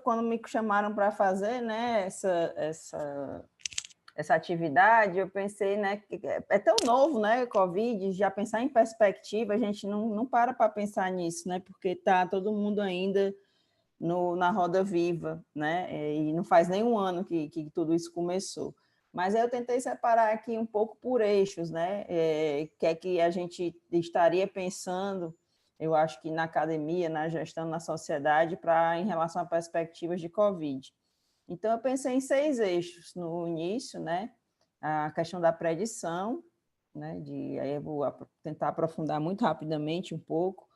quando me chamaram para fazer, né, essa atividade, eu pensei, né, que é tão novo, né, Covid, já pensar em perspectiva, a gente não para pensar nisso, né, porque está todo mundo ainda na roda viva, né, e não faz nem um ano que tudo isso começou. Mas aí eu tentei separar aqui um pouco por eixos, né, que é que a gente estaria pensando, eu acho que na academia, na gestão, na sociedade, em relação a perspectivas de Covid. Então, eu pensei em 6 eixos no início, né? A questão da predição, né? Aí eu vou tentar aprofundar muito rapidamente um pouco.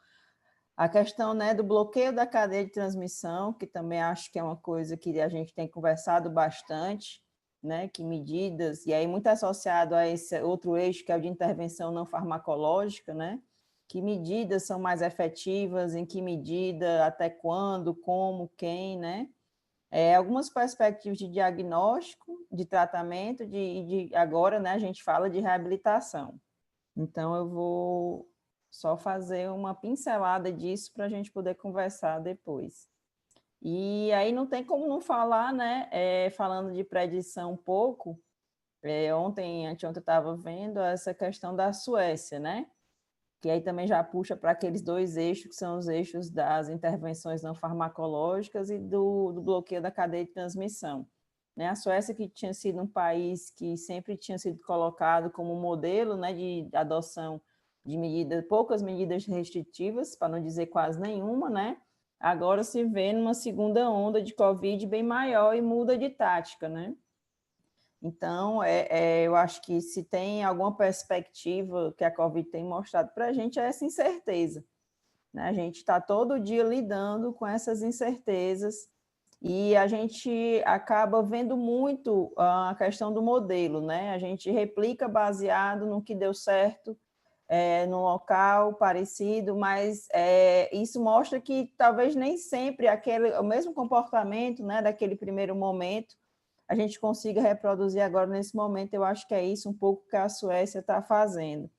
A questão, né, do bloqueio da cadeia de transmissão, que também acho que é uma coisa que a gente tem conversado bastante, né? Que medidas, e aí muito associado a esse outro eixo, que é o de intervenção não farmacológica, né? Que medidas são mais efetivas, em que medida, até quando, como, quem, né? Algumas perspectivas de diagnóstico, de tratamento, agora, né, a gente fala de reabilitação. Então, eu vou só fazer uma pincelada disso para a gente poder conversar depois. E aí não tem como não falar, né, falando de predição um pouco, anteontem eu estava vendo essa questão da Suécia, né? Que aí também já puxa para aqueles 2 eixos, que são os eixos das intervenções não farmacológicas e do bloqueio da cadeia de transmissão. Né? A Suécia, que tinha sido um país que sempre tinha sido colocado como modelo, né, de adoção de poucas medidas restritivas, para não dizer quase nenhuma, né? Agora se vê numa segunda onda de Covid bem maior e muda de tática, né? Então, eu acho que se tem alguma perspectiva que a Covid tem mostrado para a gente é essa incerteza. Né? A gente está todo dia lidando com essas incertezas e a gente acaba vendo muito a questão do modelo, né? A gente replica baseado no que deu certo no local parecido, mas isso mostra que talvez nem sempre o mesmo comportamento, né, daquele primeiro momento a gente consiga reproduzir agora nesse momento. Eu acho que é isso um pouco que a Suécia está fazendo.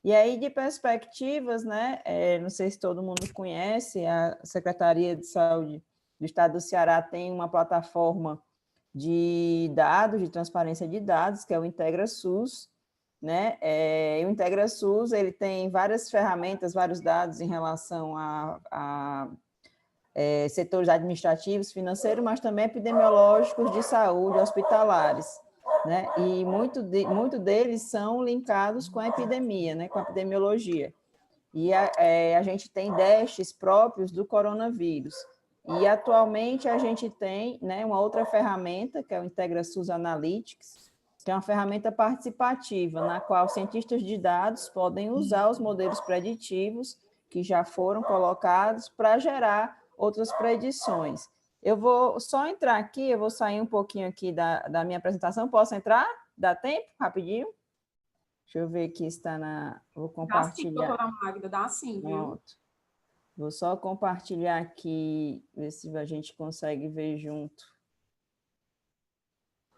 E aí, de perspectivas, né, não sei se todo mundo conhece, a Secretaria de Saúde do Estado do Ceará tem uma plataforma de dados, de transparência de dados, que é o Integra SUS, né? E o Integra SUS ele tem várias ferramentas, vários dados em relação a setores administrativos, financeiros, mas também epidemiológicos de saúde, hospitalares, né? E muito deles são linkados com a epidemia, né? Com a epidemiologia. E a gente tem dashes próprios do coronavírus. E atualmente a gente tem, né, uma outra ferramenta, que é o IntegraSUS Analytics, que é uma ferramenta participativa, na qual cientistas de dados podem usar os modelos preditivos que já foram colocados para gerar outras predições. Eu vou só entrar aqui, eu vou sair um pouquinho aqui da minha apresentação. Posso entrar? Dá tempo? Rapidinho? Deixa eu ver aqui, está na... Vou Dá sim, compartilhar. doutora Magda, dá sim, viu? Pronto. Vou só compartilhar aqui, ver se a gente consegue ver junto.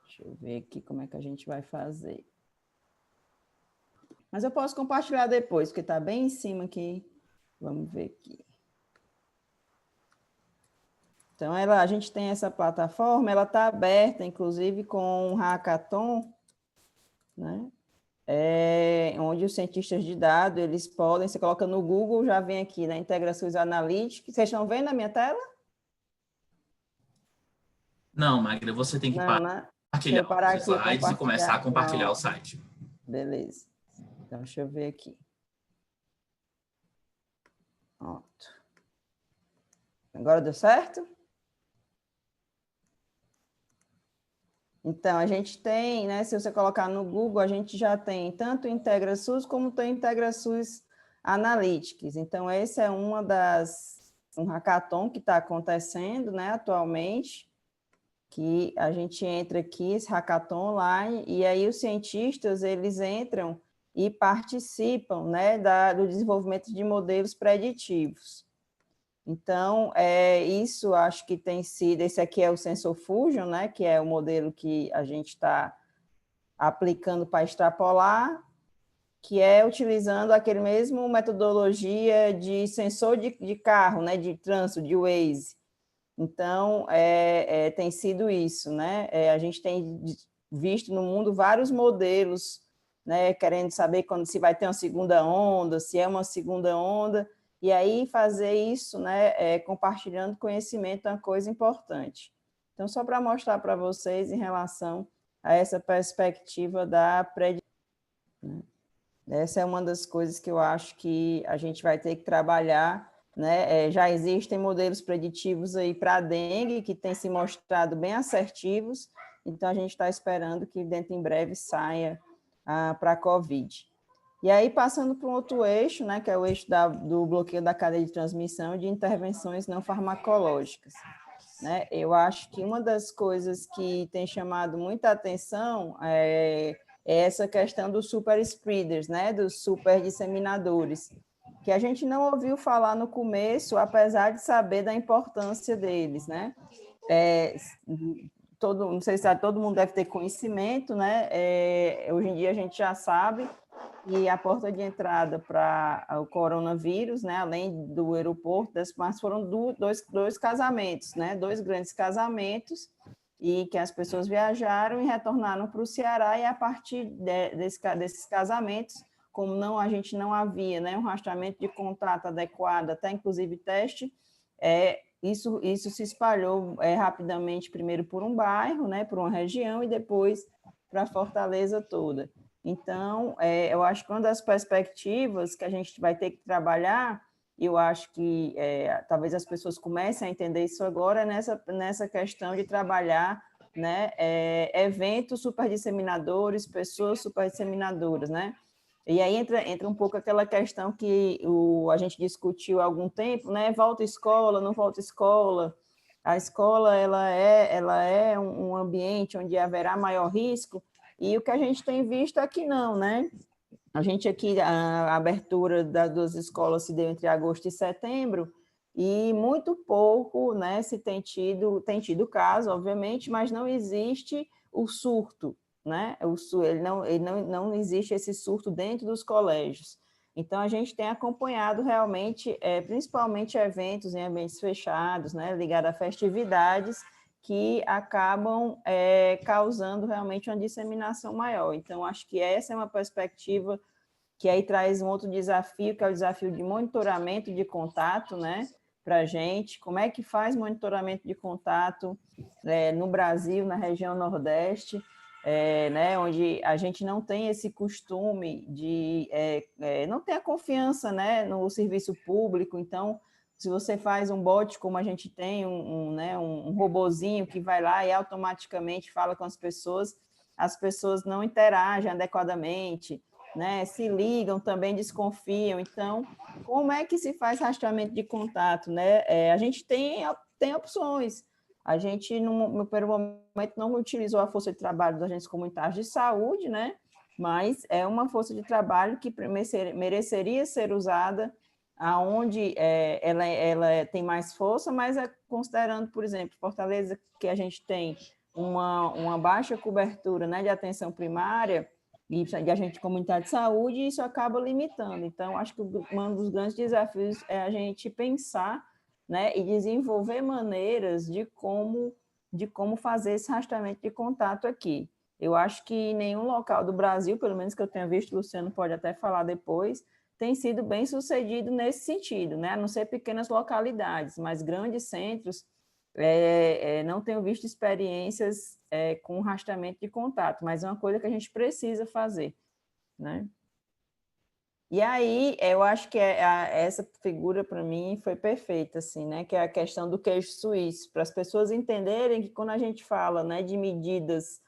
Deixa eu ver aqui como é que a gente vai fazer. Mas eu posso compartilhar depois, porque está bem em cima aqui. Vamos ver aqui. Então, a gente tem essa plataforma, ela está aberta, inclusive, com um hackathon, né? Onde os cientistas de dados, eles podem, você coloca no Google, já vem aqui, na IntegraSUS Analytics. Vocês estão vendo a minha tela? Não, Magda, você tem que Não, né? Deixa eu compartilhar parar os aqui e slides e começar a compartilhar. compartilhar o Pronto. site. Beleza. Então, deixa eu ver aqui. Pronto. Agora deu certo? Então, a gente tem, né, se você colocar no Google, a gente já tem tanto o IntegraSUS como tem o IntegraSUS Analytics. Então, esse é um hackathon que está acontecendo, né, atualmente, que a gente entra aqui, esse hackathon online, e aí os cientistas, eles entram e participam, né, do desenvolvimento de modelos preditivos. Então, isso acho que tem sido, esse aqui é o Sensor Fusion, né, que é o modelo que a gente está aplicando para extrapolar, que é utilizando aquele mesmo metodologia de sensor de carro, né, de trânsito, de Waze. Então, tem sido isso, né? A gente tem visto no mundo vários modelos, né? Querendo saber quando se vai ter uma segunda onda, se é uma segunda onda, e aí fazer isso, né? Compartilhando conhecimento é uma coisa importante. Então, só para mostrar para vocês em relação a essa perspectiva da predição, né? Essa é uma das coisas que eu acho que a gente vai ter que trabalhar, né? Já existem modelos preditivos aí para a dengue, que têm se mostrado bem assertivos, então a gente está esperando que dentro em breve saia para a Covid. E aí, passando para um outro eixo, né, que é o eixo do bloqueio da cadeia de transmissão de intervenções não farmacológicas. Né? Eu acho que uma das coisas que tem chamado muita atenção é essa questão dos super spreaders, né? Dos super disseminadores, que a gente não ouviu falar no começo, apesar de saber da importância deles, né? Não sei se todo mundo deve ter conhecimento, né? Hoje em dia a gente já sabe que a porta de entrada para o coronavírus, né, além do aeroporto, mas foram dois casamentos, né, 2 grandes casamentos, e que as pessoas viajaram e retornaram para o Ceará, e a partir desses casamentos, como a gente não havia, né, um rastreamento de contato adequado, até inclusive teste, isso se espalhou rapidamente, primeiro por um bairro, né, por uma região, e depois para a Fortaleza toda. Então, eu acho que uma das perspectivas que a gente vai ter que trabalhar, eu acho que talvez as pessoas comecem a entender isso agora, nessa questão de trabalhar, né, eventos superdisseminadores, pessoas superdisseminadoras, né? E aí entra um pouco aquela questão que a gente discutiu há algum tempo, né? Volta escola, não volta escola. A escola ela é um ambiente onde haverá maior risco, e o que a gente tem visto é que não, né? A gente aqui, a abertura das escolas se deu entre agosto e setembro, e muito pouco, né, tem tido caso, obviamente, mas não existe o surto, né? Não existe esse surto dentro dos colégios. Então, a gente tem acompanhado realmente, principalmente eventos em ambientes fechados, né, ligados a festividades, que acabam causando realmente uma disseminação maior. Então, acho que essa é uma perspectiva que aí traz um outro desafio, que é o desafio de monitoramento de contato, né, para a gente. Como é que faz monitoramento de contato no Brasil, na região Nordeste, né, onde a gente não tem esse costume não tem a confiança, né, no serviço público. Então, se você faz um bot, como a gente tem, um robozinho que vai lá e automaticamente fala com as pessoas não interagem adequadamente, né? Se ligam, também desconfiam. Então, como é que se faz rastreamento de contato, né? A gente tem opções. A gente, no primeiro momento, não utilizou a força de trabalho dos agentes comunitários de saúde, né? Mas é uma força de trabalho que mereceria ser usada aonde ela tem mais força, mas considerando, por exemplo, Fortaleza, que a gente tem uma baixa cobertura, né, de atenção primária e de agente comunitário de saúde, e isso acaba limitando. Então, acho que um dos grandes desafios é a gente pensar, né, e desenvolver maneiras de como fazer esse rastreamento de contato aqui. Eu acho que em nenhum local do Brasil, pelo menos que eu tenha visto, o Luciano pode até falar depois, tem sido bem sucedido nesse sentido, né? A não ser pequenas localidades, mas grandes centros não tenho visto experiências com rastreamento de contato, mas é uma coisa que a gente precisa fazer, né? E aí, eu acho que essa figura, para mim, foi perfeita, assim, né? Que é a questão do queijo suíço, para as pessoas entenderem que quando a gente fala, né, de medidas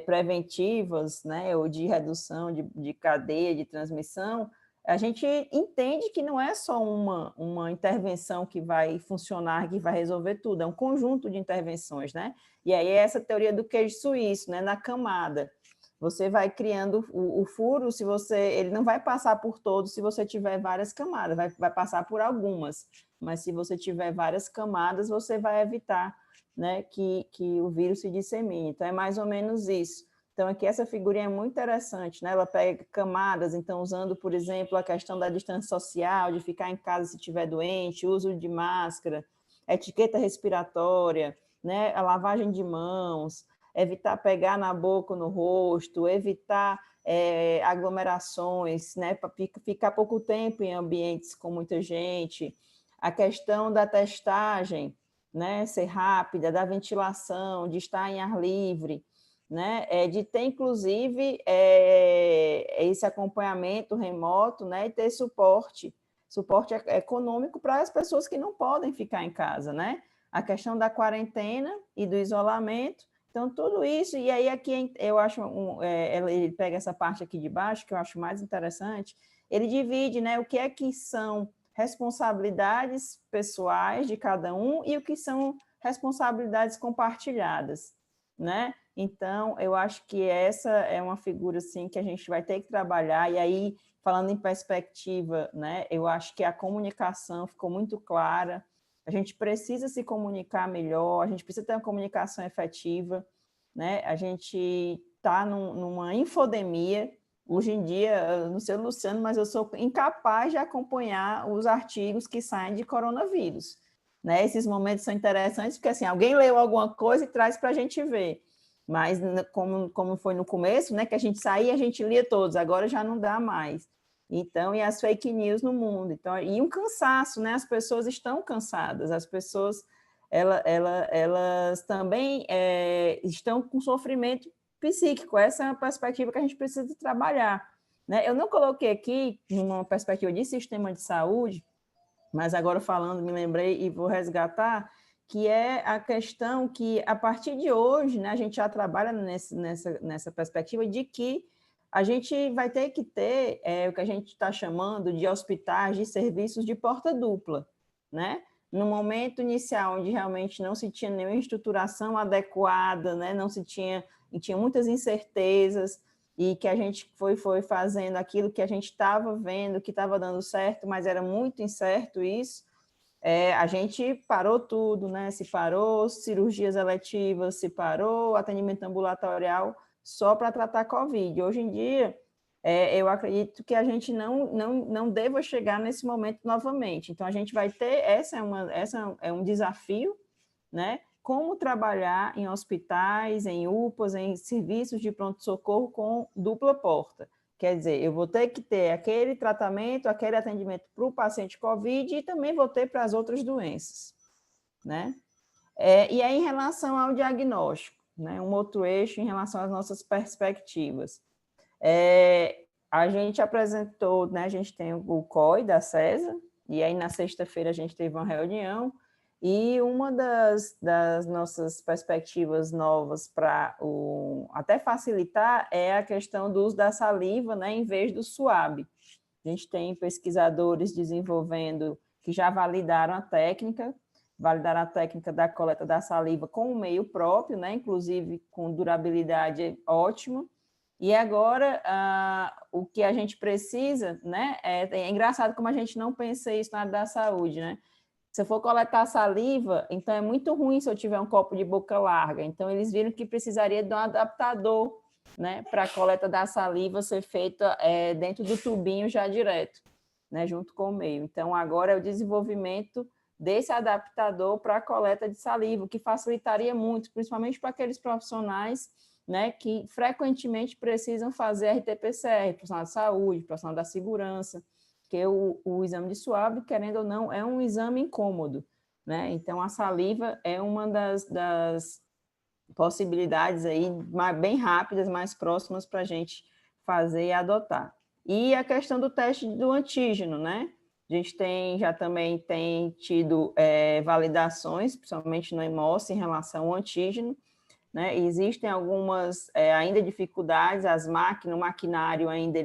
preventivas, né, ou de redução de cadeia de transmissão, a gente entende que não é só uma intervenção que vai funcionar, que vai resolver tudo, é um conjunto de intervenções, né? E aí é essa teoria do queijo suíço, né, na camada. Você vai criando o furo, ele não vai passar por todos se você tiver várias camadas, vai passar por algumas, mas se você tiver várias camadas, você vai evitar, né, que o vírus se dissemine. Então, é mais ou menos isso. Então, aqui essa figurinha é muito interessante, né? Ela pega camadas, então, usando, por exemplo, a questão da distância social, de ficar em casa se estiver doente, uso de máscara, etiqueta respiratória, né, a lavagem de mãos, evitar pegar na boca ou no rosto, evitar aglomerações, né, para ficar pouco tempo em ambientes com muita gente, a questão da testagem, né, ser rápida, da ventilação, de estar em ar livre, né, de ter, inclusive, esse acompanhamento remoto, né, e ter suporte econômico para as pessoas que não podem ficar em casa, né? A questão da quarentena e do isolamento, então tudo isso, e aí aqui eu acho, ele pega essa parte aqui de baixo, que eu acho mais interessante, ele divide, né, o que é que são responsabilidades pessoais de cada um e o que são responsabilidades compartilhadas, né? Então, eu acho que essa é uma figura, assim, que a gente vai ter que trabalhar, e aí, falando em perspectiva, né, eu acho que a comunicação ficou muito clara, a gente precisa se comunicar melhor, a gente precisa ter uma comunicação efetiva, né? A gente está numa infodemia, hoje em dia, eu não sei o Luciano, mas eu sou incapaz de acompanhar os artigos que saem de coronavírus, né? Esses momentos são interessantes, porque assim, alguém leu alguma coisa e traz para a gente ver, mas como foi no começo, né, que a gente saía, a gente lia todos, agora já não dá mais. Então, e as fake news no mundo. Então, e um cansaço, né? As pessoas estão cansadas, as pessoas elas também estão com sofrimento psíquico. Essa é uma perspectiva que a gente precisa trabalhar, né? Eu não coloquei aqui numa perspectiva de sistema de saúde, mas agora falando, me lembrei e vou resgatar, que é a questão que, a partir de hoje, né, a gente já trabalha nessa perspectiva de que a gente vai ter que ter o que a gente está chamando de hospitais, de serviços de porta dupla, né? No momento inicial, onde realmente não se tinha nenhuma estruturação adequada, né? Não se tinha, e tinha muitas incertezas, e que a gente foi fazendo aquilo que a gente estava vendo, que estava dando certo, mas era muito incerto isso, a gente parou tudo, né? Se parou cirurgias eletivas, se parou atendimento ambulatorial só para tratar Covid. Hoje em dia, eu acredito que a gente não deva chegar nesse momento novamente. Então, a gente vai ter, essa é um desafio, né? Como trabalhar em hospitais, em UPAs, em serviços de pronto-socorro com dupla porta. Quer dizer, eu vou ter que ter aquele tratamento, aquele atendimento para o paciente COVID e também vou ter para as outras doenças, né? E aí, em relação ao diagnóstico, né? Um outro eixo em relação às nossas perspectivas. A gente apresentou, né? A gente tem o COI da CESA, e aí na sexta-feira a gente teve uma reunião, e uma das nossas perspectivas novas para até facilitar é a questão do uso da saliva, né, em vez do suave. A gente tem pesquisadores desenvolvendo que já validaram a técnica da coleta da saliva com o meio próprio, né, inclusive com durabilidade ótima. E agora, o que a gente precisa, né, é engraçado como a gente não pensa isso na área da saúde, né? Se eu for coletar saliva, então é muito ruim se eu tiver um copo de boca larga. Então, eles viram que precisaria de um adaptador, né, para a coleta da saliva ser feita dentro do tubinho já direto, né, junto com o meio. Então, agora é o desenvolvimento desse adaptador para a coleta de saliva, o que facilitaria muito, principalmente para aqueles profissionais, né, que frequentemente precisam fazer RT-PCR, profissional de saúde, profissional da segurança, porque o exame de suave, querendo ou não, é um exame incômodo, né? Então, a saliva é uma das possibilidades aí bem rápidas, mais próximas para a gente fazer e adotar. E a questão do teste do antígeno, né? A gente já também tem tido validações, principalmente no EMOS, em relação ao antígeno, né? Existem algumas ainda dificuldades, o maquinário ainda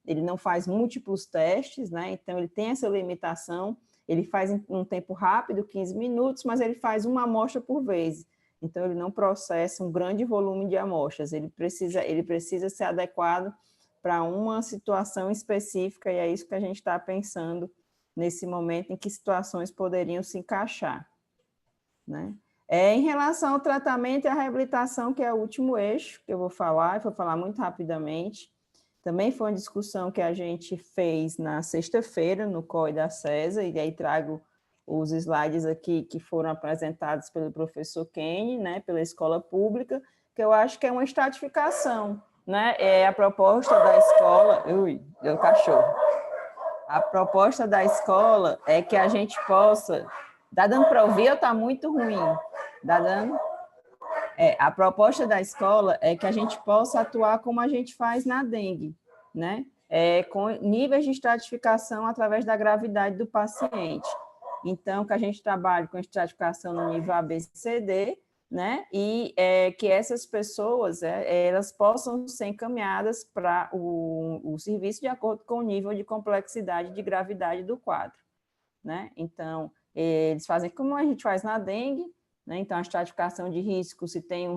ele não faz múltiplos testes, né? Então ele tem essa limitação, ele faz em um tempo rápido, 15 minutos, mas ele faz uma amostra por vez, então ele não processa um grande volume de amostras, ele precisa ser adequado para uma situação específica, e é isso que a gente está pensando nesse momento, em que situações poderiam se encaixar, né? Em relação ao tratamento e à reabilitação, que é o último eixo que eu vou falar muito rapidamente, também foi uma discussão que a gente fez na sexta-feira, no COI da CESA, e aí trago os slides aqui que foram apresentados pelo professor Kenny, né, pela escola pública, que eu acho que é uma estratificação, né? É a proposta da escola... Ui, deu cachorro. A proposta da escola é que a gente possa... Está dando para ouvir ou está muito ruim? Está dando? A proposta da escola é que a gente possa atuar como a gente faz na dengue, né? Com níveis de estratificação através da gravidade do paciente. Então, que a gente trabalhe com estratificação no nível ABCD, né? E que essas pessoas elas possam ser encaminhadas para o serviço de acordo com o nível de complexidade de gravidade do quadro, né? Então, eles fazem como a gente faz na dengue, né? Então, a estratificação de risco, se tem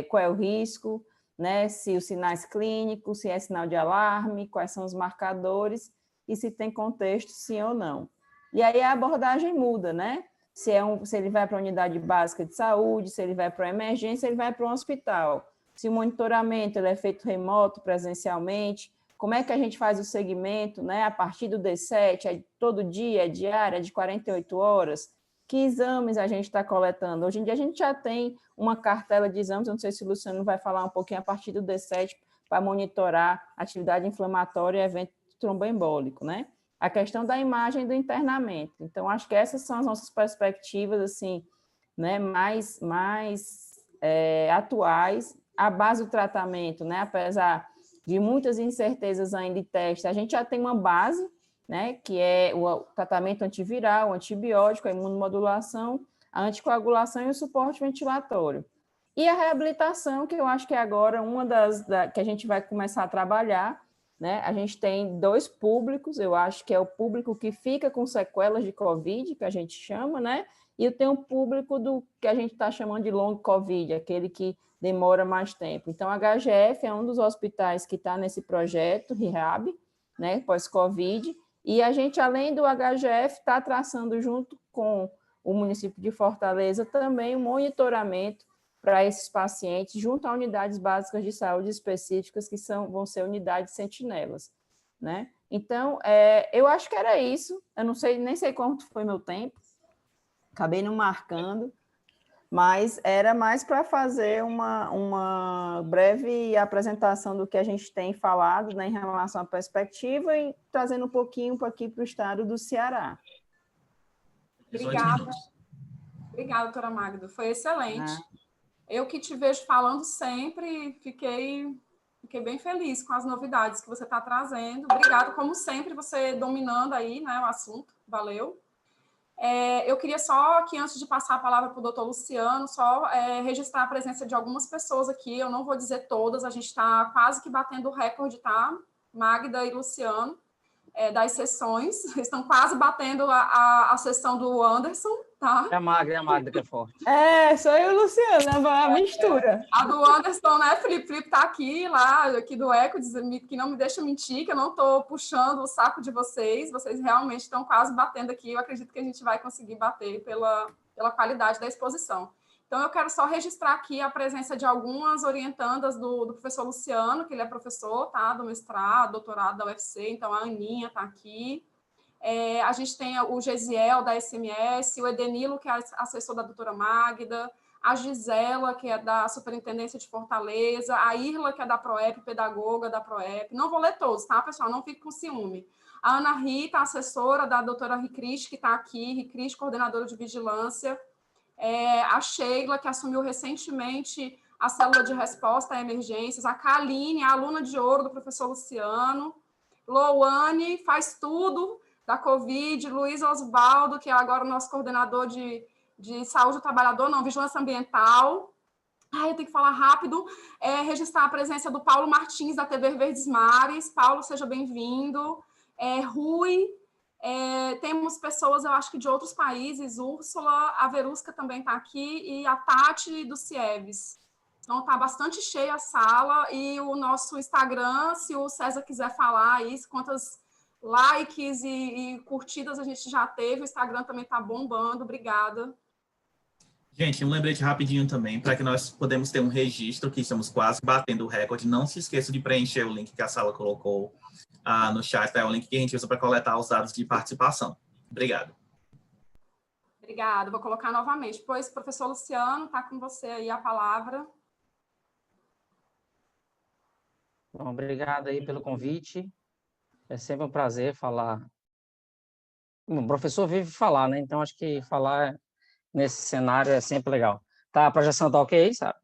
qual é o risco, né? Se os sinais clínicos, se é sinal de alarme, quais são os marcadores e se tem contexto, sim ou não. E aí a abordagem muda, né? Se ele vai para a unidade básica de saúde, se ele vai para a emergência, ele vai para um hospital. Se o monitoramento ele é feito remoto, presencialmente, como é que a gente faz o segmento, né? A partir do D7, é todo dia, é diário, é de 48 horas? Que exames a gente está coletando? Hoje em dia a gente já tem uma cartela de exames, eu não sei se o Luciano vai falar um pouquinho a partir do D7 para monitorar atividade inflamatória e evento tromboembólico, né? A questão da imagem do internamento. Então, acho que essas são as nossas perspectivas, assim, né, mais atuais. A base do tratamento, né, apesar de muitas incertezas ainda em teste, a gente já tem uma base, né, que é o tratamento antiviral, o antibiótico, a imunomodulação, a anticoagulação e o suporte ventilatório. E a reabilitação, que eu acho que é agora uma que a gente vai começar a trabalhar, né? A gente tem dois públicos, eu acho que é o público que fica com sequelas de Covid, que a gente chama, né? E tem o público do que a gente está chamando de long Covid, aquele que demora mais tempo. Então, a HGF é um dos hospitais que está nesse projeto, REHAB, né? Pós-Covid, e a gente, além do HGF, está traçando junto com o município de Fortaleza também um monitoramento para esses pacientes, junto a unidades básicas de saúde específicas, que vão ser unidades sentinelas, né? Então, eu acho que era isso, eu não sei, nem sei quanto foi meu tempo, acabei não marcando, mas era mais para fazer uma breve apresentação do que a gente tem falado, né, em relação à perspectiva e trazendo um pouquinho aqui para o estado do Ceará. Obrigada, doutora Magda, foi excelente. Eu que te vejo falando sempre, fiquei bem feliz com as novidades que você está trazendo. Obrigada, como sempre, você dominando aí, né, o assunto. Valeu. Eu queria só aqui, antes de passar a palavra para o doutor Luciano, só registrar a presença de algumas pessoas aqui. Eu não vou dizer todas, a gente está quase que batendo o recorde, tá? Magda e Luciano, das sessões. Estão quase batendo a sessão do Anderson, tá? É a Magda que é forte. Sou eu e o Luciano, a mistura. A do Anderson, né, Felipe tá aqui, lá, aqui do Eco, que não me deixa mentir, que eu não estou puxando o saco de vocês realmente estão quase batendo aqui, eu acredito que a gente vai conseguir bater pela qualidade da exposição. Então, eu quero só registrar aqui a presença de algumas orientandas do professor Luciano, que ele é professor, tá, do mestrado, doutorado da UFC, então a Aninha está aqui. A gente tem o Gesiel, da SMS, o Edenilo, que é assessor da doutora Magda, a Gisela, que é da Superintendência de Fortaleza, a Irla, que é da PROEP, pedagoga da PROEP. Não vou ler todos, tá, pessoal? Não fique com ciúme. A Ana Rita, assessora da doutora Ricris, que está aqui, Ricris, coordenadora de vigilância. A Sheila, que assumiu recentemente a célula de resposta a emergências. A Kaline, a aluna de ouro do professor Luciano. Louane, faz tudo da Covid. Luiz Osvaldo, que é agora o nosso coordenador de saúde do trabalhador, não, vigilância ambiental. Eu tenho que falar rápido, registrar a presença do Paulo Martins, da TV Verdes Mares. Paulo, seja bem-vindo. Rui, temos pessoas, eu acho que de outros países, Úrsula, a Verusca também está aqui, e a Tati do Cieves. Então, está bastante cheia a sala, e o nosso Instagram, se o César quiser falar aí, quantas likes e curtidas a gente já teve, o Instagram também está bombando. Obrigada. Gente, um lembrete rapidinho também, para que nós podemos ter um registro, que estamos quase batendo o recorde. Não se esqueça de preencher o link que a sala colocou no chat, é o link que a gente usa para coletar os dados de participação. Obrigado. Obrigada, vou colocar novamente. Pois, professor Luciano, está com você aí a palavra. Bom, obrigado aí pelo convite. É sempre um prazer falar. Bom, o professor vive falar, né? Então, acho que falar nesse cenário é sempre legal. Tá, a projeção tá ok, sabe?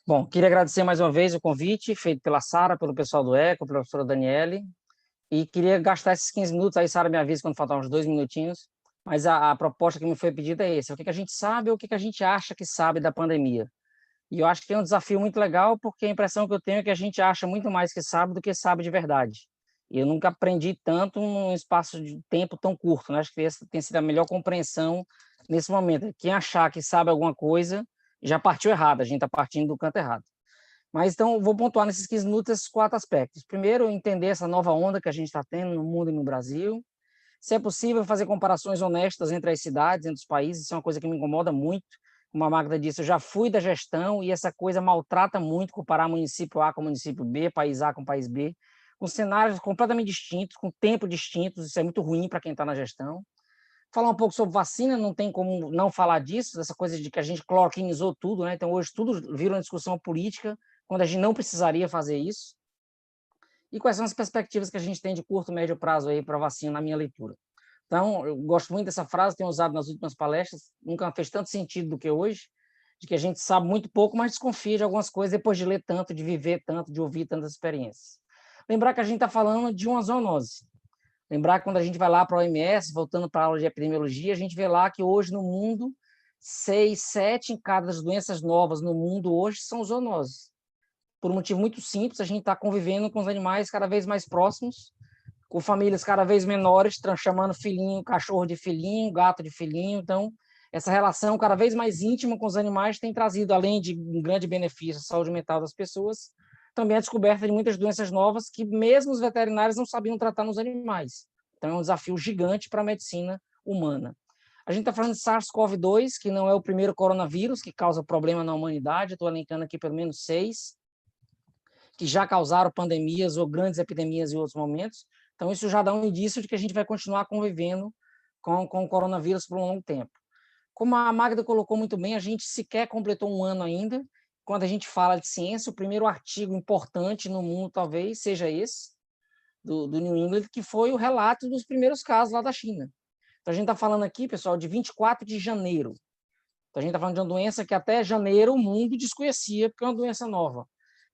Bom, queria agradecer mais uma vez o convite feito pela Sara, pelo pessoal do ECO, pela professora Daniele, e queria gastar esses 15 minutos, aí Sara me avisa quando faltar uns 2 minutinhos, mas a proposta que me foi pedida é esse, o que a gente sabe ou o que a gente acha que sabe da pandemia. E eu acho que é um desafio muito legal, porque a impressão que eu tenho é que a gente acha muito mais que sabe do que sabe de verdade. E eu nunca aprendi tanto num espaço de tempo tão curto, né? Acho que essa tem sido a melhor compreensão nesse momento. Quem achar que sabe alguma coisa já partiu errado, a gente está partindo do canto errado. Mas então, vou pontuar nesses 15 minutos esses 4 aspectos. Primeiro, entender essa nova onda que a gente está tendo no mundo e no Brasil. Se é possível, fazer comparações honestas entre as cidades, entre os países, isso é uma coisa que me incomoda muito. Como a Magda disse, eu já fui da gestão e essa coisa maltrata muito comparar município A com município B, país A com país B, com cenários completamente distintos, com tempo distintos, isso é muito ruim para quem está na gestão. Falar um pouco sobre vacina, não tem como não falar disso, dessa coisa de que a gente cloroquinizou tudo, né? Então hoje tudo vira uma discussão política, quando a gente não precisaria fazer isso. E quais são as perspectivas que a gente tem de curto e médio prazo aí para a vacina, na minha leitura. Então, eu gosto muito dessa frase, tenho usado nas últimas palestras, nunca fez tanto sentido do que hoje, de que a gente sabe muito pouco, mas desconfia de algumas coisas depois de ler tanto, de viver tanto, de ouvir tantas experiências. Lembrar que a gente está falando de uma zoonose. Lembrar que quando a gente vai lá para a OMS, voltando para a aula de epidemiologia, a gente vê lá que hoje no mundo, 6, 7 em cada das doenças novas no mundo hoje são zoonoses. Por um motivo muito simples, a gente está convivendo com os animais cada vez mais próximos, com famílias cada vez menores, chamando filhinho, cachorro de filhinho, gato de filhinho. Então, essa relação cada vez mais íntima com os animais tem trazido, além de um grande benefício à saúde mental das pessoas, também a descoberta de muitas doenças novas que mesmo os veterinários não sabiam tratar nos animais. Então, é um desafio gigante para a medicina humana. A gente está falando de SARS-CoV-2, que não é o primeiro coronavírus que causa problema na humanidade, estou elencando aqui pelo menos 6, que já causaram pandemias ou grandes epidemias em outros momentos. Então, isso já dá um indício de que a gente vai continuar convivendo com o coronavírus por um longo tempo. Como a Magda colocou muito bem, a gente sequer completou um ano ainda. Quando a gente fala de ciência, o primeiro artigo importante no mundo talvez seja esse, do New England, que foi o relato dos primeiros casos lá da China. Então, a gente está falando aqui, pessoal, de 24 de janeiro. Então, a gente está falando de uma doença que até janeiro o mundo desconhecia, porque é uma doença nova.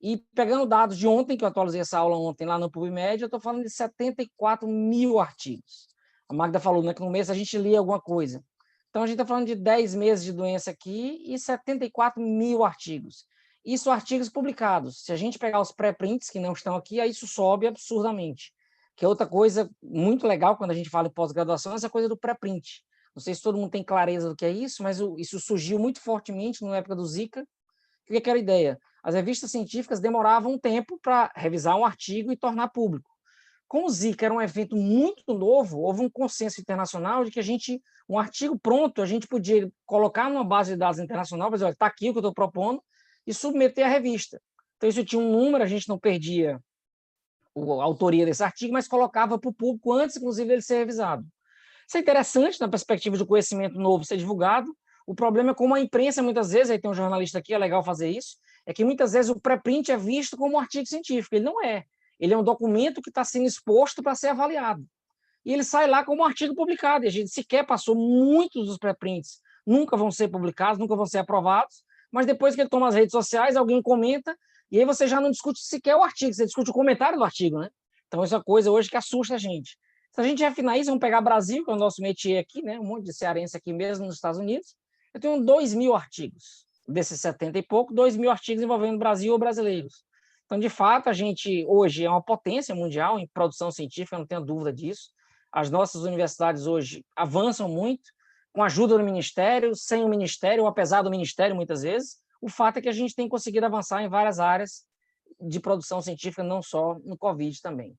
E pegando dados de ontem, que eu atualizei essa aula ontem lá no PubMed, eu estou falando de 74 mil artigos. A Magda falou, né, que no mês a gente lia alguma coisa. Então, a gente está falando de 10 meses de doença aqui e 74 mil artigos. Isso artigos publicados. Se a gente pegar os pré-prints, que não estão aqui, aí isso sobe absurdamente. Que é outra coisa muito legal quando a gente fala em pós-graduação, essa coisa do pré-print. Não sei se todo mundo tem clareza do que é isso, mas isso surgiu muito fortemente na época do Zika. O que era a ideia? As revistas científicas demoravam um tempo para revisar um artigo e tornar público. Com o Zika, era um evento muito novo, houve um consenso internacional de que um artigo pronto, a gente podia colocar numa base de dados internacional, mas olha, está aqui o que eu estou propondo, e submeter à revista. Então, isso tinha um número, a gente não perdia a autoria desse artigo, mas colocava para o público antes, inclusive, dele ser revisado. Isso é interessante, na perspectiva de conhecimento novo ser divulgado. O problema é como a imprensa, muitas vezes, aí tem um jornalista aqui, é legal fazer isso, é que muitas vezes o pré-print é visto como um artigo científico. Ele não é. Ele é um documento que está sendo exposto para ser avaliado. E ele sai lá como um artigo publicado. E a gente sequer passou, muitos dos pré-prints nunca vão ser publicados, nunca vão ser aprovados, mas depois que ele toma as redes sociais, alguém comenta, e aí você já não discute sequer o artigo, você discute o comentário do artigo, né? Então, essa é uma coisa hoje que assusta a gente. Se a gente refinar isso, vamos pegar Brasil, que é o nosso métier aqui, né? Um monte de cearense aqui mesmo nos Estados Unidos. Eu tenho 2.000 artigos. Desses 70 e pouco, 2.000 artigos envolvendo Brasil ou brasileiros. Então, de fato, a gente hoje é uma potência mundial em produção científica, não tenho dúvida disso. As nossas universidades hoje avançam muito, com a ajuda do Ministério, sem o Ministério, ou apesar do Ministério, muitas vezes. O fato é que a gente tem conseguido avançar em várias áreas de produção científica, não só no Covid também.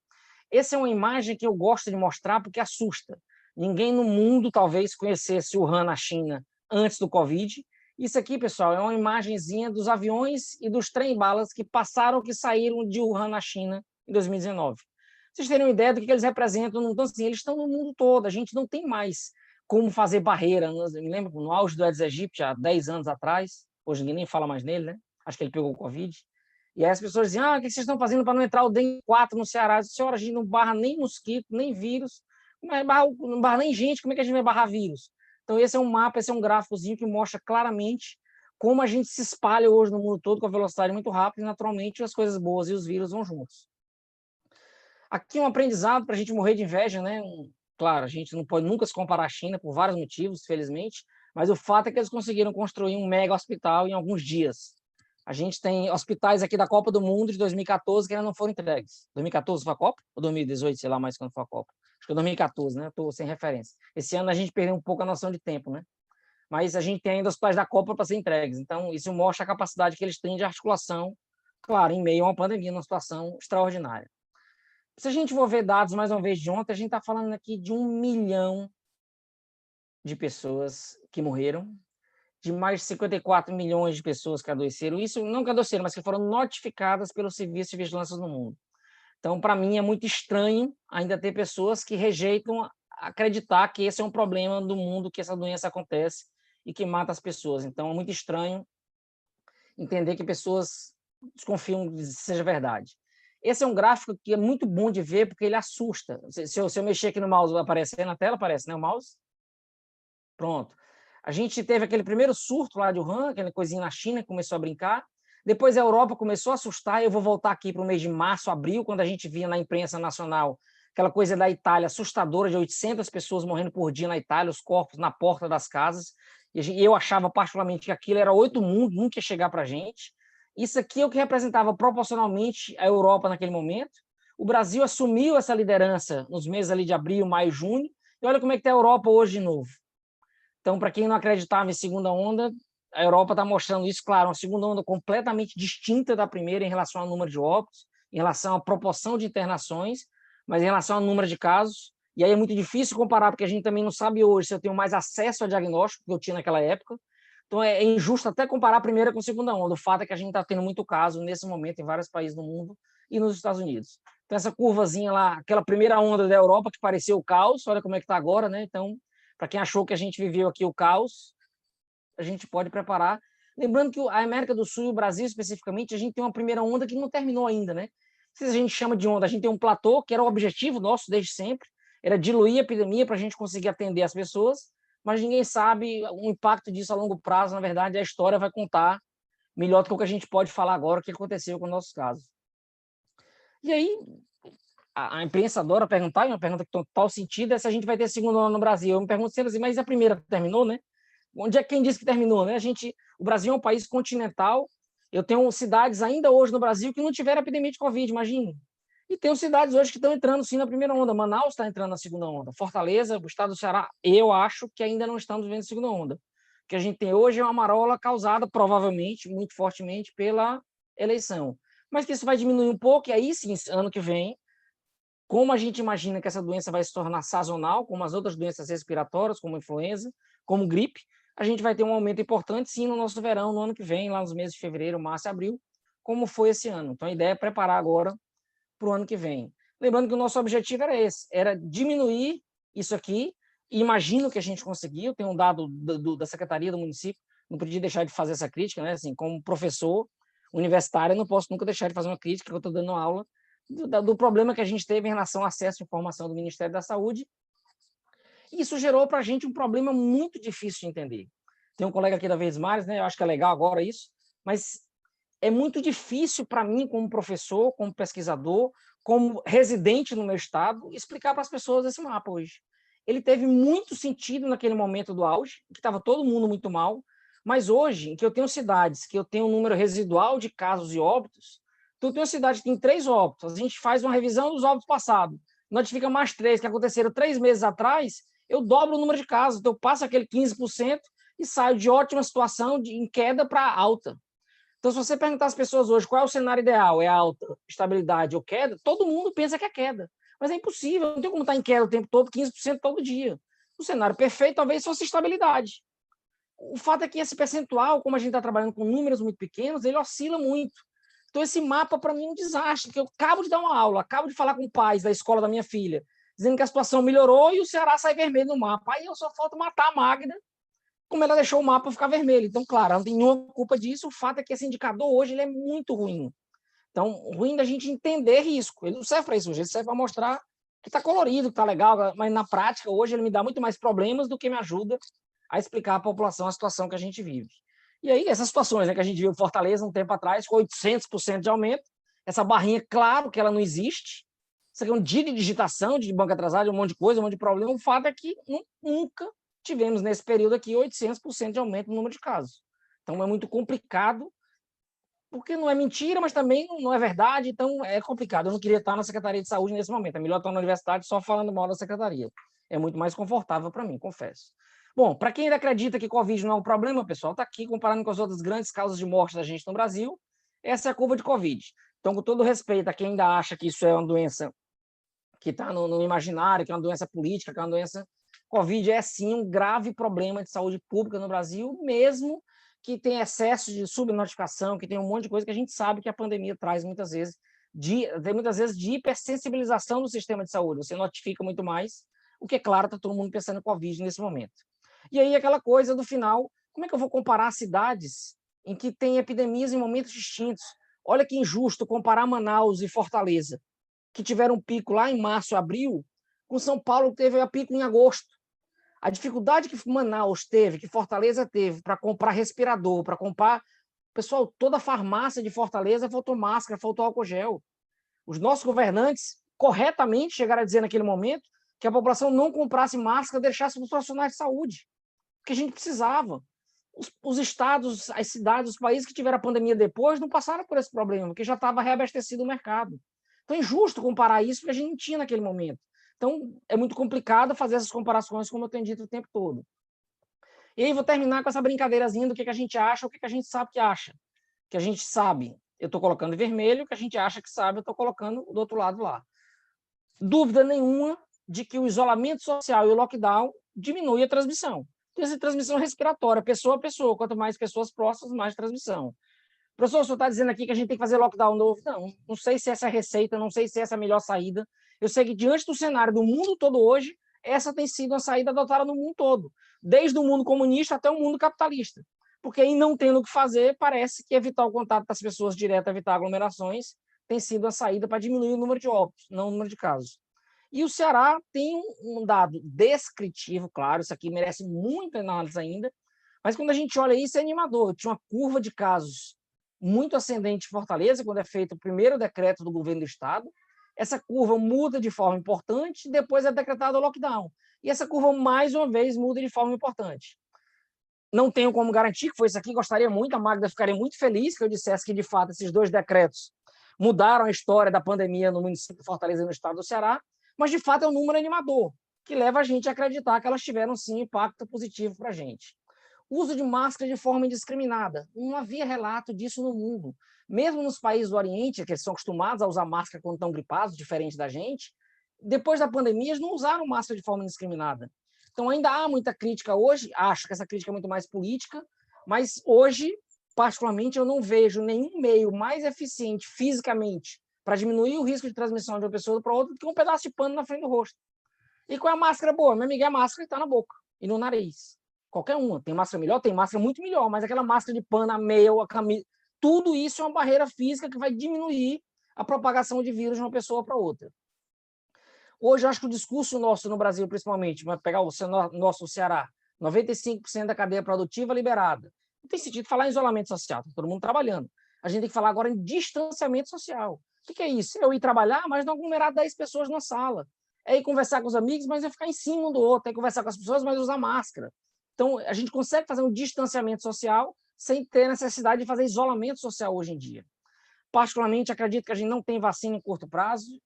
Essa é uma imagem que eu gosto de mostrar porque assusta. Ninguém no mundo talvez conhecesse Wuhan, na China, antes do Covid. Isso aqui, pessoal, é uma imagenzinha dos aviões e dos trem-balas que passaram, que saíram de Wuhan, na China, em 2019. Vocês terem uma ideia do que eles representam, então, assim, eles estão no mundo todo, a gente não tem mais como fazer barreira. Eu me lembro, no auge do Aedes aegypti, há 10 anos atrás, hoje ninguém nem fala mais nele, né? Acho que ele pegou o Covid. E aí as pessoas diziam, o que vocês estão fazendo para não entrar o dengue 4 no Ceará? Eu disse, senhora, a gente não barra nem mosquito, nem vírus, não barra nem gente, como é que a gente vai barrar vírus? Então esse é um mapa, esse é um gráficozinho que mostra claramente como a gente se espalha hoje no mundo todo com a velocidade muito rápida e naturalmente as coisas boas e os vírus vão juntos. Aqui um aprendizado para a gente morrer de inveja, né? Claro, a gente não pode nunca se comparar à China por vários motivos, felizmente, mas o fato é que eles conseguiram construir um mega hospital em alguns dias. A gente tem hospitais aqui da Copa do Mundo de 2014 que ainda não foram entregues. 2014 foi a Copa? Ou 2018, sei lá mais quando foi a Copa? Acho que é 2014, né? Estou sem referência. Esse ano a gente perdeu um pouco a noção de tempo, né? Mas a gente tem ainda hospitais da Copa para ser entregues. Então, isso mostra a capacidade que eles têm de articulação, claro, em meio a uma pandemia, numa situação extraordinária. Se a gente for ver dados, mais uma vez, de ontem, a gente está falando aqui de 1 milhão de pessoas que morreram, de mais de 54 milhões de pessoas que adoeceram. Isso não que adoeceram, mas que foram notificadas pelo Serviço de Vigilância no mundo. Então, para mim, é muito estranho ainda ter pessoas que rejeitam acreditar que esse é um problema do mundo, que essa doença acontece e que mata as pessoas. Então, é muito estranho entender que pessoas desconfiam que seja verdade. Esse é um gráfico que é muito bom de ver, porque ele assusta. Se eu mexer aqui no mouse, vai aparecer na tela, aparece, né, o mouse? Pronto. A gente teve aquele primeiro surto lá de Wuhan, aquela coisinha na China, que começou a brincar. Depois a Europa começou a assustar. Eu vou voltar aqui para o mês de março, abril, quando a gente via na imprensa nacional aquela coisa da Itália assustadora, de 800 pessoas morrendo por dia na Itália, os corpos na porta das casas. E eu achava particularmente que aquilo era outro mundo, nunca ia chegar para a gente. Isso aqui é o que representava proporcionalmente a Europa naquele momento. O Brasil assumiu essa liderança nos meses ali de abril, maio, junho. E olha como é que está a Europa hoje de novo. Então, para quem não acreditava em segunda onda, a Europa está mostrando isso, claro, uma segunda onda completamente distinta da primeira em relação ao número de óbitos, em relação à proporção de internações, mas em relação ao número de casos. E aí é muito difícil comparar, porque a gente também não sabe hoje se eu tenho mais acesso a diagnóstico que eu tinha naquela época. Então, é injusto até comparar a primeira com a segunda onda. O fato é que a gente está tendo muito caso nesse momento em vários países do mundo e nos Estados Unidos. Então, essa curvazinha lá, aquela primeira onda da Europa que pareceu o caos, olha como é que está agora, né? Então, para quem achou que a gente viveu aqui o caos, a gente pode preparar. Lembrando que a América do Sul e o Brasil, especificamente, a gente tem uma primeira onda que não terminou ainda, né? Se a gente chama de onda, a gente tem um platô, que era o objetivo nosso desde sempre, era diluir a epidemia para a gente conseguir atender as pessoas, mas ninguém sabe o impacto disso a longo prazo. Na verdade, a história vai contar melhor do que o que a gente pode falar agora, o que aconteceu com os nossos casos. E aí, a imprensa adora perguntar, e uma pergunta que tem total sentido, é se a gente vai ter segunda onda no Brasil. Eu me pergunto sempre assim, mas a primeira terminou, né? Onde é quem disse que terminou, né? O Brasil é um país continental. Eu tenho cidades ainda hoje no Brasil que não tiveram epidemia de Covid, imagine. E tem cidades hoje que estão entrando sim na primeira onda. Manaus está entrando na segunda onda. Fortaleza, o estado do Ceará, eu acho que ainda não estamos vendo a segunda onda. O que a gente tem hoje é uma marola causada, provavelmente, muito fortemente, pela eleição. Mas que isso vai diminuir um pouco, e aí sim, ano que vem, como a gente imagina que essa doença vai se tornar sazonal, como as outras doenças respiratórias, como influenza, como gripe, a gente vai ter um aumento importante, sim, no nosso verão, no ano que vem, lá nos meses de fevereiro, março e abril, como foi esse ano. Então, a ideia é preparar agora para o ano que vem. Lembrando que o nosso objetivo era esse, era diminuir isso aqui, e imagino que a gente conseguiu. Tem um dado da Secretaria do município, não podia deixar de fazer essa crítica, né? Assim, como professor universitário, eu não posso nunca deixar de fazer uma crítica, que eu estou dando aula, do problema que a gente teve em relação ao acesso à informação do Ministério da Saúde. Isso gerou para a gente um problema muito difícil de entender. Tem um colega aqui da Verdes, né? Eu acho que é legal agora isso, mas é muito difícil para mim, como professor, como pesquisador, como residente no meu estado, explicar para as pessoas esse mapa hoje. Ele teve muito sentido naquele momento do auge, que estava todo mundo muito mal, mas hoje, em que eu tenho cidades, que eu tenho um número residual de casos e óbitos, tu tem uma cidade que tem 3 óbitos, a gente faz uma revisão dos óbitos passados, notifica mais 3 que aconteceram 3 meses atrás, eu dobro o número de casos, então eu passo aquele 15% e saio de ótima situação em queda para alta. Então, se você perguntar às pessoas hoje qual é o cenário ideal, é alta, estabilidade ou queda, todo mundo pensa que é queda. Mas é impossível, não tem como estar em queda o tempo todo, 15% todo dia. O cenário perfeito talvez fosse estabilidade. O fato é que esse percentual, como a gente está trabalhando com números muito pequenos, ele oscila muito. Então, esse mapa, para mim, é um desastre, porque eu acabo de dar uma aula, acabo de falar com pais da escola da minha filha, dizendo que a situação melhorou e o Ceará sai vermelho no mapa. Aí eu só falta matar a Magda, como ela deixou o mapa ficar vermelho. Então, claro, não tem nenhuma culpa disso. O fato é que esse indicador hoje ele é muito ruim. Então, ruim da gente entender risco. Ele não serve para isso hoje, ele serve para mostrar que está colorido, que está legal, mas na prática, hoje, ele me dá muito mais problemas do que me ajuda a explicar à população a situação que a gente vive. E aí, essas situações, né, que a gente viu em Fortaleza um tempo atrás, com 800% de aumento, essa barrinha, claro que ela não existe, isso aqui é um dia de digitação, de banco atrasado, um monte de coisa, um monte de problema. O fato é que nunca tivemos, nesse período aqui, 800% de aumento no número de casos. Então, é muito complicado, porque não é mentira, mas também não é verdade, então é complicado. Eu não queria estar na Secretaria de Saúde nesse momento, é melhor estar na universidade só falando mal da Secretaria. É muito mais confortável para mim, confesso. Bom, para quem ainda acredita que Covid não é um problema, pessoal, está aqui comparando com as outras grandes causas de morte da gente no Brasil, essa é a curva de Covid. Então, com todo respeito a quem ainda acha que isso é uma doença que está no imaginário, que é uma doença política, que é uma doença... Covid é, sim, um grave problema de saúde pública no Brasil, mesmo que tem excesso de subnotificação, que tem um monte de coisa que a gente sabe que a pandemia traz muitas vezes de hipersensibilização do sistema de saúde. Você notifica muito mais, o que, é claro, está todo mundo pensando em Covid nesse momento. E aí aquela coisa do final, como é que eu vou comparar cidades em que tem epidemias em momentos distintos? Olha que injusto comparar Manaus e Fortaleza, que tiveram um pico lá em março, abril, com São Paulo, que teve a pico em agosto. A dificuldade que Manaus teve, que Fortaleza teve, para comprar respirador, para comprar... Pessoal, toda a farmácia de Fortaleza faltou máscara, faltou álcool gel. Os nossos governantes, corretamente, chegaram a dizer naquele momento que a população não comprasse máscara, deixasse para os profissionais de saúde, porque a gente precisava. Os estados, as cidades, os países que tiveram a pandemia depois não passaram por esse problema, porque já estava reabastecido o mercado. Então é injusto comparar isso, porque a gente não tinha naquele momento. Então, é muito complicado fazer essas comparações, como eu tenho dito o tempo todo. E aí, vou terminar com essa brincadeirazinha do que a gente acha, o que a gente sabe que acha. Que a gente sabe, eu estou colocando em vermelho, o que a gente acha que sabe, eu estou colocando do outro lado lá. Dúvida nenhuma de que o isolamento social e o lockdown diminui a transmissão. Então, essa transmissão respiratória, pessoa a pessoa. Quanto mais pessoas próximas, mais transmissão. Professor, o senhor está dizendo aqui que a gente tem que fazer lockdown novo? Não sei se essa é a receita, não sei se essa é a melhor saída. Eu sei que, diante do cenário do mundo todo hoje, essa tem sido uma saída adotada no mundo todo, desde o mundo comunista até o mundo capitalista. Porque aí, não tendo o que fazer, parece que evitar o contato das pessoas direto, evitar aglomerações, tem sido a saída para diminuir o número de óbitos, não o número de casos. E o Ceará tem um dado descritivo, claro, isso aqui merece muita análise ainda, mas quando a gente olha isso, é animador. Tinha uma curva de casos muito ascendente em Fortaleza, quando é feito o primeiro decreto do governo do estado. Essa curva muda de forma importante, depois é decretado o lockdown. E essa curva, mais uma vez, muda de forma importante. Não tenho como garantir que foi isso aqui, gostaria muito, a Magda ficaria muito feliz que eu dissesse que, de fato, esses dois decretos mudaram a história da pandemia no município de Fortaleza e no estado do Ceará, mas, de fato, é um número animador, que leva a gente a acreditar que elas tiveram, sim, impacto positivo para a gente. Uso de máscara de forma indiscriminada. Não havia relato disso no mundo. Mesmo nos países do Oriente, que eles são acostumados a usar máscara quando estão gripados, diferente da gente, depois da pandemia, eles não usaram máscara de forma indiscriminada. Então, ainda há muita crítica hoje, acho que essa crítica é muito mais política, mas hoje, particularmente, eu não vejo nenhum meio mais eficiente fisicamente para diminuir o risco de transmissão de uma pessoa para outra do que um pedaço de pano na frente do rosto. E qual é a máscara boa? Meu amigo, é a máscara que está na boca e no nariz. Qualquer uma. Tem máscara melhor? Tem máscara muito melhor, mas aquela máscara de pano, a meia, a camisa, tudo isso é uma barreira física que vai diminuir a propagação de vírus de uma pessoa para outra. Hoje, eu acho que o discurso nosso no Brasil, principalmente, vai pegar o nosso Ceará, 95% da cadeia produtiva liberada. Não tem sentido falar em isolamento social, está todo mundo trabalhando. A gente tem que falar agora em distanciamento social. O que é isso? Eu ir trabalhar, mas não aglomerar 10 pessoas na sala. É ir conversar com os amigos, mas é ficar em cima um do outro. É conversar com as pessoas, mas usar máscara. Então, a gente consegue fazer um distanciamento social sem ter necessidade de fazer isolamento social hoje em dia. Particularmente, acredito que a gente não tem vacina em curto prazo.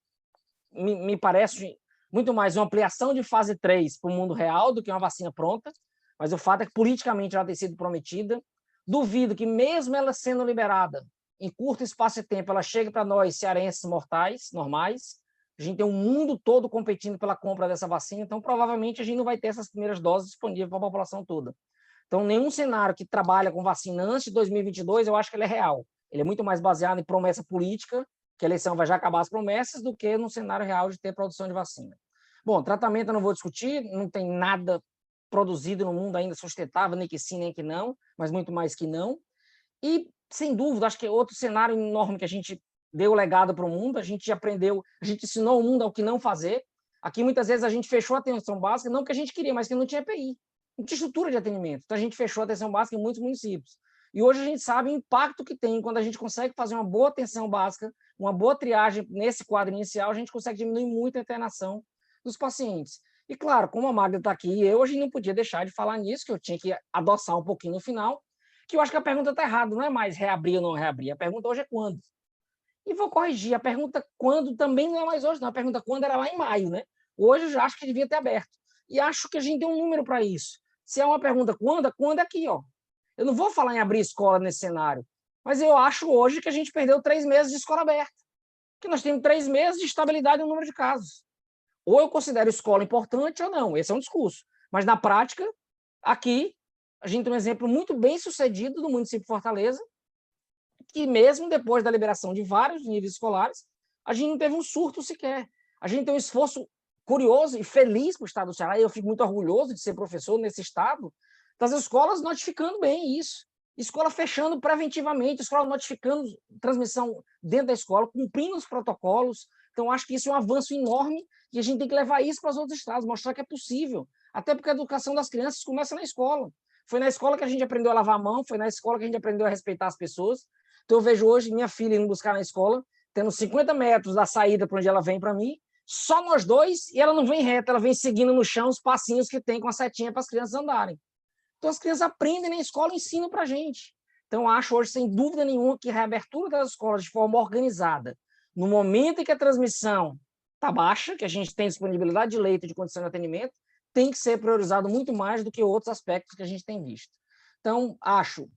Me parece muito mais uma ampliação de fase 3 para o mundo real do que uma vacina pronta, mas o fato é que politicamente ela tem sido prometida. Duvido que, mesmo ela sendo liberada, em curto espaço de tempo, ela chegue para nós, cearenses mortais, normais. A gente tem um mundo todo competindo pela compra dessa vacina, então provavelmente a gente não vai ter essas primeiras doses disponíveis para a população toda. Então, nenhum cenário que trabalha com vacina antes de 2022, eu acho que ele é real. Ele é muito mais baseado em promessa política, que a eleição vai já acabar as promessas, do que num cenário real de ter produção de vacina. Bom, tratamento eu não vou discutir, não tem nada produzido no mundo ainda sustentável, nem que sim, nem que não, mas muito mais que não. E, sem dúvida, acho que é outro cenário enorme que a gente deu legado para o mundo, a gente aprendeu, a gente ensinou o mundo ao que não fazer. Aqui, muitas vezes, a gente fechou a atenção básica, não que a gente queria, mas que não tinha EPI, não tinha estrutura de atendimento. Então, a gente fechou a atenção básica em muitos municípios. E hoje a gente sabe o impacto que tem quando a gente consegue fazer uma boa atenção básica, uma boa triagem nesse quadro inicial, a gente consegue diminuir muito a internação dos pacientes. E, claro, como a Magda está aqui, eu hoje não podia deixar de falar nisso, que eu tinha que adoçar um pouquinho no final, que eu acho que a pergunta está errada, não é mais reabrir ou não reabrir, a pergunta hoje é quando. E vou corrigir, a pergunta quando também não é mais hoje, não, a pergunta quando era lá em maio, né? Hoje eu já acho que devia ter aberto. E acho que a gente tem um número para isso. Se é uma pergunta quando é aqui, ó. Eu não vou falar em abrir escola nesse cenário, mas eu acho hoje que a gente perdeu 3 meses de escola aberta, que nós temos 3 meses de estabilidade no número de casos. Ou eu considero escola importante ou não, esse é um discurso. Mas, na prática, aqui, a gente tem um exemplo muito bem sucedido do município de Fortaleza, que mesmo depois da liberação de vários níveis escolares, a gente não teve um surto sequer. A gente tem um esforço curioso e feliz para o estado do Ceará, e eu fico muito orgulhoso de ser professor nesse estado, das escolas notificando bem isso. Escola fechando preventivamente, escola notificando transmissão dentro da escola, cumprindo os protocolos. Então, acho que isso é um avanço enorme e a gente tem que levar isso para os outros estados, mostrar que é possível. Até porque a educação das crianças começa na escola. Foi na escola que a gente aprendeu a lavar a mão, foi na escola que a gente aprendeu a respeitar as pessoas. Então, eu vejo hoje minha filha indo buscar na escola, tendo 50 metros da saída para onde ela vem para mim, só nós dois, e ela não vem reta, ela vem seguindo no chão os passinhos que tem com a setinha para as crianças andarem. Então, as crianças aprendem na escola e ensinam para a gente. Então, acho hoje, sem dúvida nenhuma, que a reabertura das escolas de forma organizada, no momento em que a transmissão está baixa, que a gente tem disponibilidade de leito e de condição de atendimento, tem que ser priorizado muito mais do que outros aspectos que a gente tem visto. Então, acho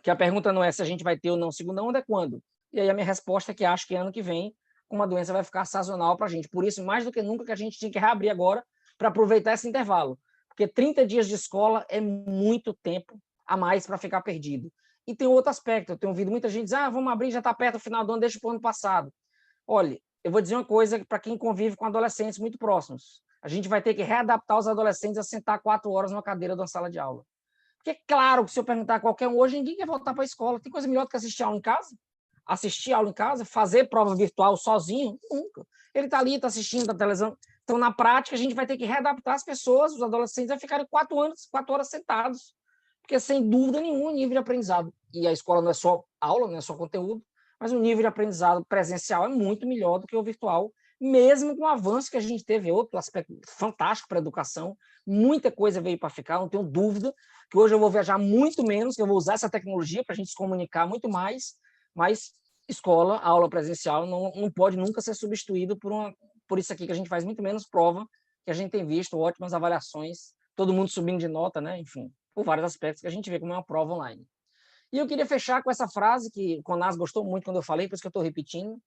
que a pergunta não é se a gente vai ter ou não segunda onda, é quando. E aí a minha resposta é que acho que ano que vem uma doença vai ficar sazonal para a gente. Por isso, mais do que nunca, que a gente tinha que reabrir agora para aproveitar esse intervalo. Porque 30 dias de escola é muito tempo a mais para ficar perdido. E tem outro aspecto, eu tenho ouvido muita gente dizer, vamos abrir, já está perto do final do ano, deixa para o ano passado. Olha, eu vou dizer uma coisa para quem convive com adolescentes muito próximos. A gente vai ter que readaptar os adolescentes a sentar 4 horas numa cadeira de uma sala de aula. Porque, claro, que se eu perguntar a qualquer um hoje, ninguém quer voltar para a escola. Tem coisa melhor do que assistir aula em casa? Assistir aula em casa, fazer prova virtual sozinho? Nunca. Ele está ali, está assistindo a televisão. Então, na prática, a gente vai ter que readaptar as pessoas, os adolescentes, a ficarem 4 horas sentados. Porque, sem dúvida nenhuma, o nível de aprendizado, e a escola não é só aula, não é só conteúdo, mas o nível de aprendizado presencial é muito melhor do que o virtual, mesmo com o avanço que a gente teve, outro aspecto fantástico para a educação, muita coisa veio para ficar, não tenho dúvida, que hoje eu vou viajar muito menos, que eu vou usar essa tecnologia para a gente se comunicar muito mais, mas escola, aula presencial, não pode nunca ser substituído por isso aqui, que a gente faz muito menos prova, que a gente tem visto ótimas avaliações, todo mundo subindo de nota, né? Enfim, por vários aspectos que a gente vê como é uma prova online. E eu queria fechar com essa frase que o Conas gostou muito quando eu falei, por isso que eu estou repetindo,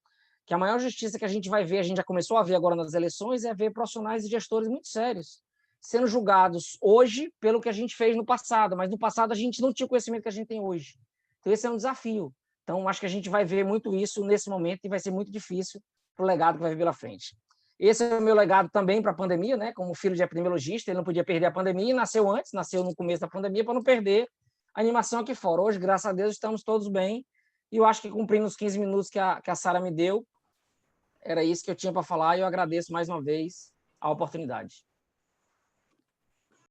que a maior justiça que a gente vai ver, a gente já começou a ver agora nas eleições, é ver profissionais e gestores muito sérios sendo julgados hoje pelo que a gente fez no passado, mas no passado a gente não tinha o conhecimento que a gente tem hoje. Então esse é um desafio. Então acho que a gente vai ver muito isso nesse momento e vai ser muito difícil para o legado que vai vir pela frente. Esse é o meu legado também para a pandemia, né? Como filho de epidemiologista, ele não podia perder a pandemia e nasceu antes, nasceu no começo da pandemia para não perder a animação aqui fora. Hoje, graças a Deus, estamos todos bem e eu acho que cumprindo os 15 minutos que a Sara me deu, era isso que eu tinha para falar e eu agradeço mais uma vez a oportunidade.